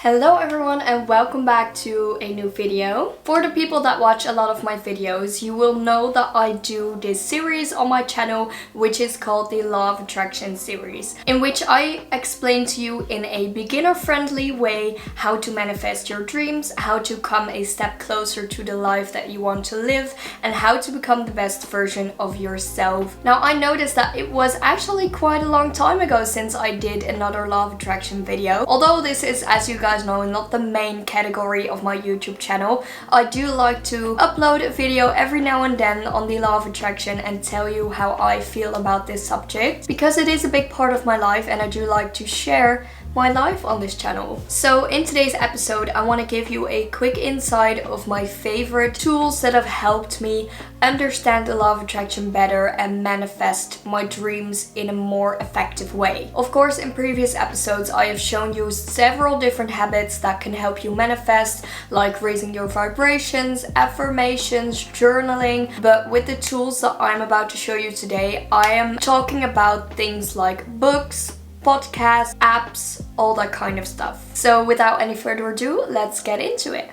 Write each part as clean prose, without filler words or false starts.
Hello everyone and welcome back to a new video. For the people that watch a lot of my videos, you will know that I do this series on my channel which is called the Law of Attraction series, in which I explain to you in a beginner-friendly way how to manifest your dreams, how to come a step closer to the life that you want to live, and how to become the best version of yourself. Now I noticed that it was actually quite a long time ago since I did another Law of Attraction video. Although this is, as you guys know, not the main category of my YouTube channel, I do like to upload a video every now and then on the Law of Attraction and tell you how I feel about this subject, because it is a big part of my life and I do like to share my life on this channel. So in today's episode I want to give you a quick insight of my favorite tools that have helped me understand the Law of Attraction better and manifest my dreams in a more effective way. Of course, in previous episodes I have shown you several different habits that can help you manifest, like raising your vibrations, affirmations, journaling, but with the tools that I'm about to show you today, I am talking about things like books, podcasts, apps, all that kind of stuff. So without any further ado, let's get into it.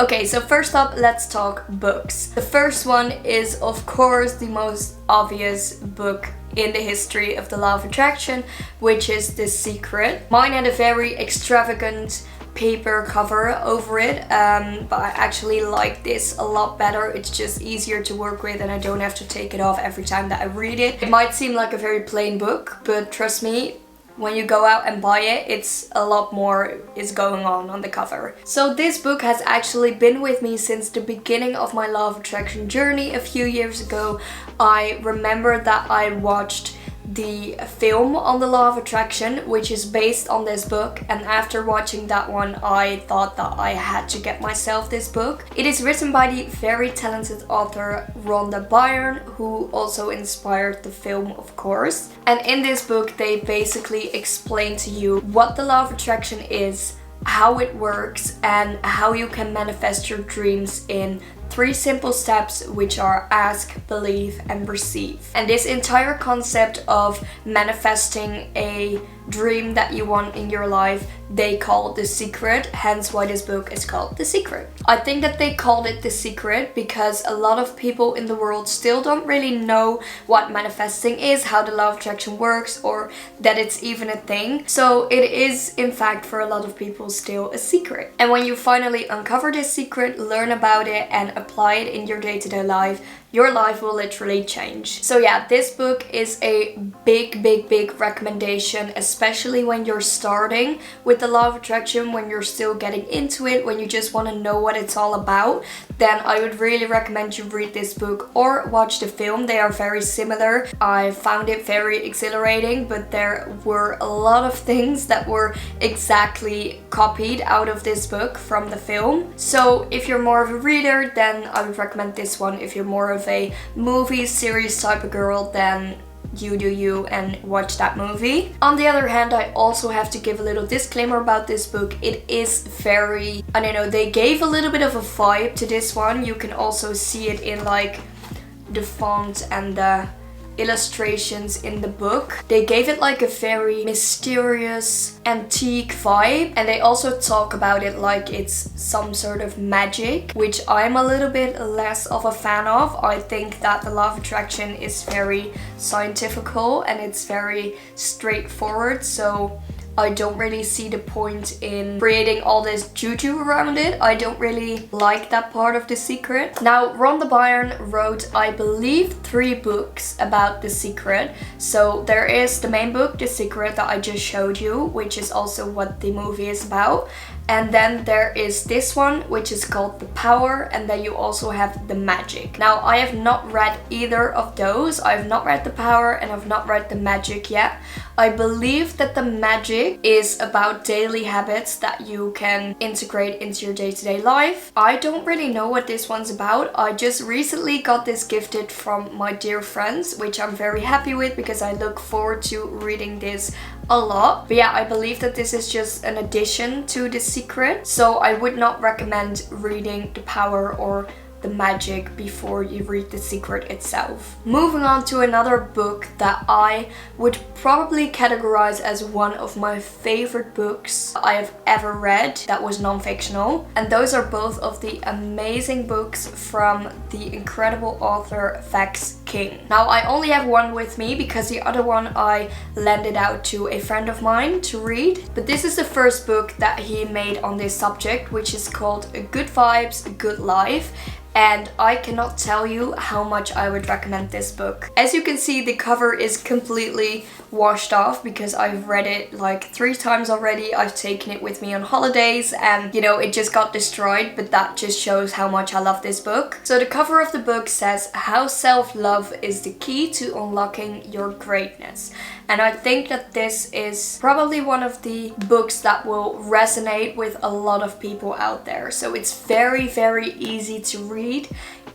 Okay, so first up, let's talk books. The first one is, of course, the most obvious book in the history of the Law of Attraction, which is The Secret. Mine had a very extravagant paper cover over it, but I actually like this a lot better. It's just easier to work with and I don't have to take it off every time that I read it. It might seem like a very plain book, but trust me, when you go out and buy it, it's a lot more is going on the cover. So this book has actually been with me since the beginning of my Law of Attraction journey a few years ago. I remember that I watched the film on the Law of Attraction, which is based on this book, and after watching that one I thought that I had to get myself this book. It is written by the very talented author Rhonda Byrne, who also inspired the film, of course. And in this book they basically explain to you what the Law of Attraction is, how it works, and how you can manifest your dreams in 3 simple steps, which are ask, believe, and receive. And this entire concept of manifesting a dream that you want in your life, they call The Secret, hence why this book is called The Secret. I think that they called it The Secret because a lot of people in the world still don't really know what manifesting is, how the Law of Attraction works, or that it's even a thing. So it is, in fact, for a lot of people still a secret. And when you finally uncover this secret, learn about it, and apply it in your day-to-day life, your life will literally change. So yeah, this book is a big recommendation, especially when you're starting with the Law of Attraction, when you're still getting into it, when you just want to know what it's all about. Then I would really recommend you read this book or watch the film. They are very similar. I found it very exhilarating, but there were a lot of things that were exactly copied out of this book from the film. So if you're more of a reader, then I would recommend this one. If you're more of a movie series type of girl, then you do you and watch that movie. On the other hand, I also have to give a little disclaimer about this book. It is very, I don't know, they gave a little bit of a vibe to this one. You can also see it in like the font and the illustrations in the book. They gave it like a very mysterious, antique vibe, and they also talk about it like it's some sort of magic, which I'm a little bit less of a fan of. I think that the Law of Attraction is very scientifical and it's very straightforward, so I don't really see the point in creating all this juju around it. I don't really like that part of The Secret. Now, Rhonda Byrne wrote, I believe, 3 books about The Secret. So there is the main book, The Secret, that I just showed you, which is also what the movie is about. And then there is this one, which is called The Power, and then you also have The Magic. Now, I have not read either of those. I have not read The Power and I've not read The Magic yet. I believe that The Magic is about daily habits that you can integrate into your day-to-day life. I don't really know what this one's about. I just recently got this gifted from my dear friends, which I'm very happy with because I look forward to reading this a lot. But yeah, I believe that this is just an addition to The Secret, so I would not recommend reading The Power or the magic before you read The Secret itself. Moving on to another book that I would probably categorize as one of my favorite books I have ever read that was non-fictional, and those are both of the amazing books from the incredible author Vex King. Now I only have one with me because the other one I lended out to a friend of mine to read, but this is the first book that he made on this subject, which is called Good Vibes, Good Life. And I cannot tell you how much I would recommend this book. As you can see, the cover is completely washed off because I've read it like 3 times already. I've taken it with me on holidays and you know, it just got destroyed, but that just shows how much I love this book. So the cover of the book says, "How self-love is the key to unlocking your greatness." And I think that this is probably one of the books that will resonate with a lot of people out there. So it's very, very easy to read.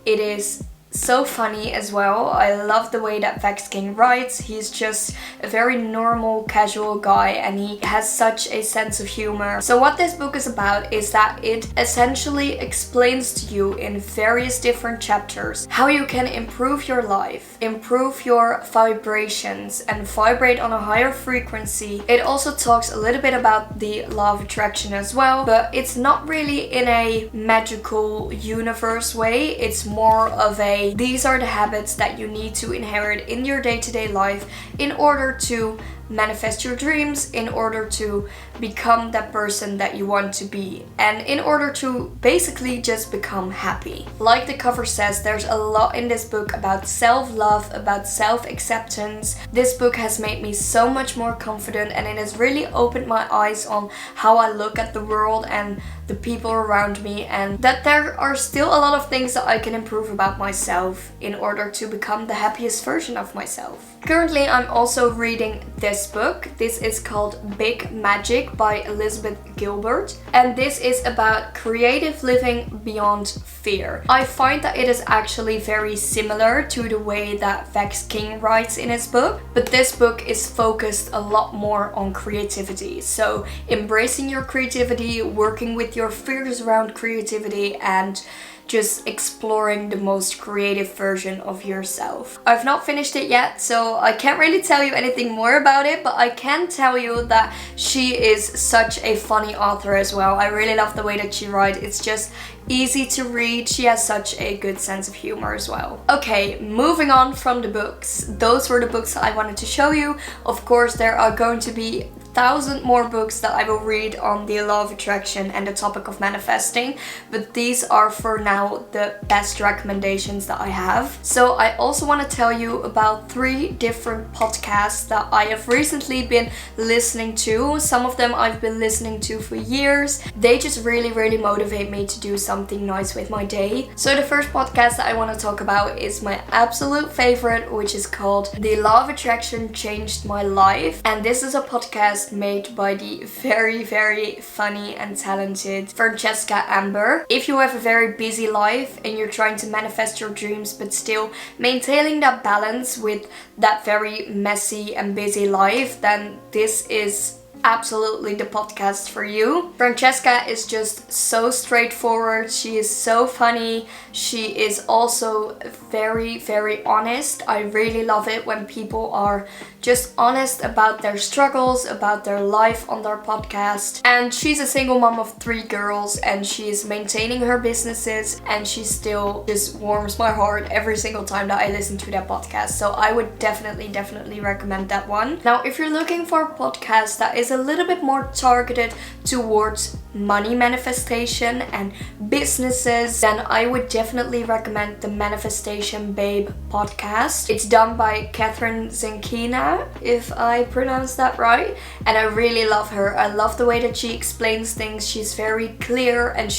It is so funny as well. I love the way that Vex King writes. He's just a very normal, casual guy and he has such a sense of humor. So what this book is about is that it essentially explains to you in various different chapters how you can improve your life, improve your vibrations and vibrate on a higher frequency. It also talks a little bit about the law of attraction as well, but it's not really in a magical universe way. It's more of a, these are the habits that you need to inherit in your day-to-day life in order to manifest your dreams, in order to become that person that you want to be, and in order to basically just become happy. Like the cover says, there's a lot in this book about self-love, about self-acceptance. This book has made me so much more confident and it has really opened my eyes on how I look at the world and the people around me, and that there are still a lot of things that I can improve about myself in order to become the happiest version of myself. Currently, I'm also reading this book. This is called Big Magic by Elizabeth Gilbert, and this is about creative living beyond fear. I find that it is actually very similar to the way that Vex King writes in his book, but this book is focused a lot more on creativity. So embracing your creativity, working with your fears around creativity, and just exploring the most creative version of yourself. I've not finished it yet, so I can't really tell you anything more about it, but I can tell you that she is such a funny author as well. I really love the way that she writes. It's just easy to read. She has such a good sense of humor as well. Okay, moving on from the books. Those were the books I wanted to show you. Of course, there are going to be 1,000 more books that I will read on the law of attraction and the topic of manifesting, but these are for now the best recommendations that I have. So I also want to tell you about 3 different podcasts that I have recently been listening to. Some of them I've been listening to for years. They just really motivate me to do something nice with my day. So the first podcast that I want to talk about is my absolute favorite, which is called The Law of Attraction Changed My Life, and this is a podcast made by the very funny and talented Francesca Amber. If you have a very busy life and you're trying to manifest your dreams but still maintaining that balance with that very messy and busy life, then this is absolutely the podcast for you. Francesca is just so straightforward. She is so funny. She is also very honest. I really love it when people are just honest about their struggles, about their life on their podcast. And she's a single mom of 3 girls and she's maintaining her businesses, and she still just warms my heart every single time that I listen to that podcast. So I would definitely recommend that one. Now, if you're looking for a podcast that is a little bit more targeted towards money manifestation and businesses, then I would definitely recommend the Manifestation Babe podcast. It's done by Catherine Zenkina, if I pronounce that right, and I really love her. I love the way that she explains things. She's very clear and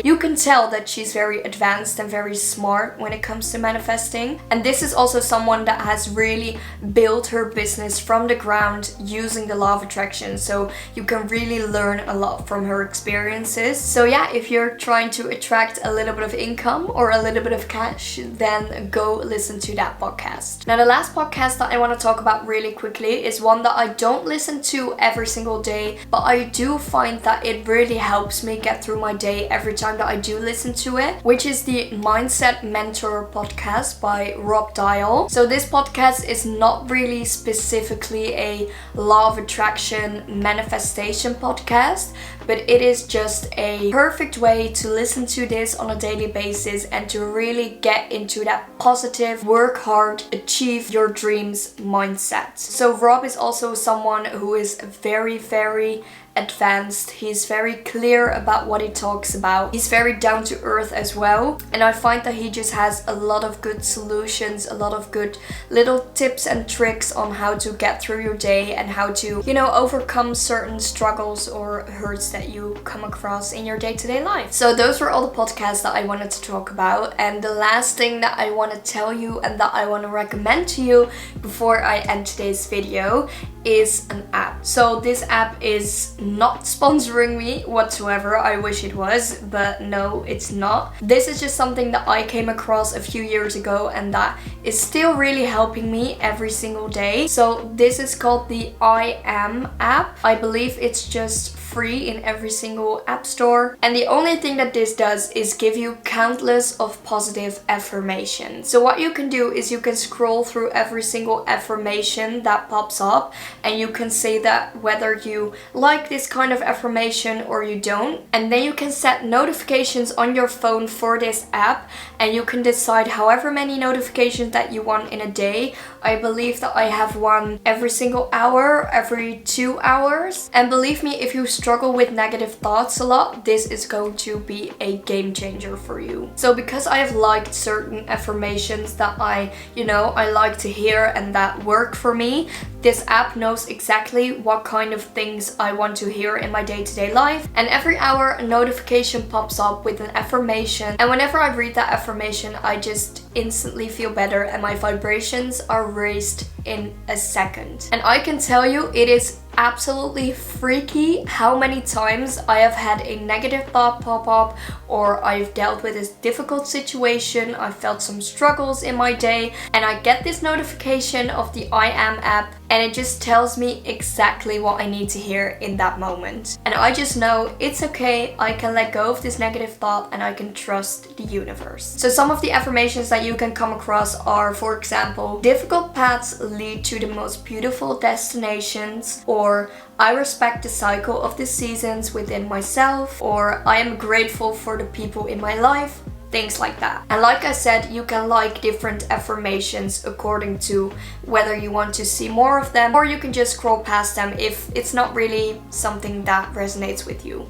you can tell that she's very advanced and very smart when it comes to manifesting. And this is also someone that has really built her business from the ground using the law of attraction, so you can really learn a lot from her our experiences. So yeah, if you're trying to attract a little bit of income or a little bit of cash, then go listen to that podcast. Now the last podcast that I want to talk about really quickly is one that I don't listen to every single day, but I do find that it really helps me get through my day every time that I do listen to it, which is the Mindset Mentor podcast by Rob Dial. So this podcast is not really specifically a law of attraction manifestation podcast, but it is just a perfect way to listen to this on a daily basis and to really get into that positive, work hard, achieve your dreams mindset. So Rob is also someone who is very advanced. He's very clear about what he talks about. He's very down to earth as well. And I find that he just has a lot of good solutions, a lot of good little tips and tricks on how to get through your day and how to, overcome certain struggles or hurts that you come across in your day-to-day life. So those were all the podcasts that I wanted to talk about. And the last thing that I want to tell you and that I want to recommend to you before I end today's video is an app. So this app is not sponsoring me whatsoever. I wish it was, but no, it's not. This is just something that I came across a few years ago and that is still really helping me every single day. So this is called the I Am app. I believe it's just free in every single app store, and the only thing that this does is give you countless of positive affirmations. So what you can do is you can scroll through every single affirmation that pops up, and you can say that whether you like this kind of affirmation or you don't, and then you can set notifications on your phone for this app, and you can decide however many notifications that you want in a day. I believe that I have one every single hour, every 2 hours, and believe me, if you struggle with negative thoughts a lot, this is going to be a game changer for you. So because I have liked certain affirmations that I like to hear and that work for me, this app knows exactly what kind of things I want to hear in my day-to-day life, and every hour a notification pops up with an affirmation, and whenever I read that affirmation, I just instantly feel better and my vibrations are raised in a second. And I can tell you, it is absolutely freaky how many times I have had a negative thought pop up, or I've dealt with a difficult situation, I've felt some struggles in my day, and I get this notification of the I Am app, and it just tells me exactly what I need to hear in that moment. And I just know it's okay, I can let go of this negative thought and I can trust the universe. So some of the affirmations that you can come across are, for example, difficult paths lead to the most beautiful destinations, or I respect the cycle of the seasons within myself, or I am grateful for the people in my life. Things like that. And like I said, you can like different affirmations according to whether you want to see more of them, or you can just scroll past them if it's not really something that resonates with you.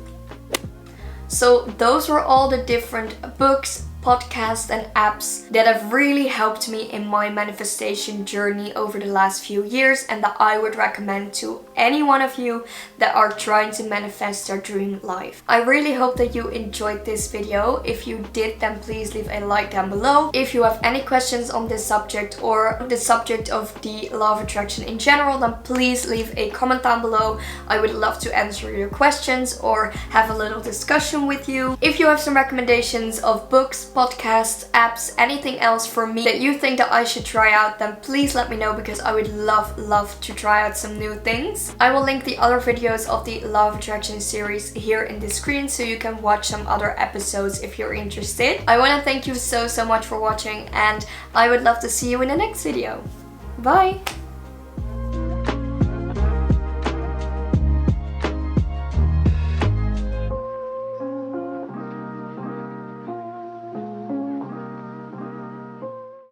So those were all the different books, podcasts and apps that have really helped me in my manifestation journey over the last few years, and that I would recommend to any one of you that are trying to manifest their dream life. I really hope that you enjoyed this video. If you did, then please leave a like down below. If you have any questions on this subject or the subject of the law of attraction in general, then please leave a comment down below. I would love to answer your questions or have a little discussion with you. If you have some recommendations of books, podcasts, apps, anything else for me that you think that I should try out, then please let me know, because I would love to try out some new things. I will link the other videos of the Law of Attraction series here in the screen so you can watch some other episodes if you're interested. I want to thank you so much for watching, and I would love to see you in the next video. Bye!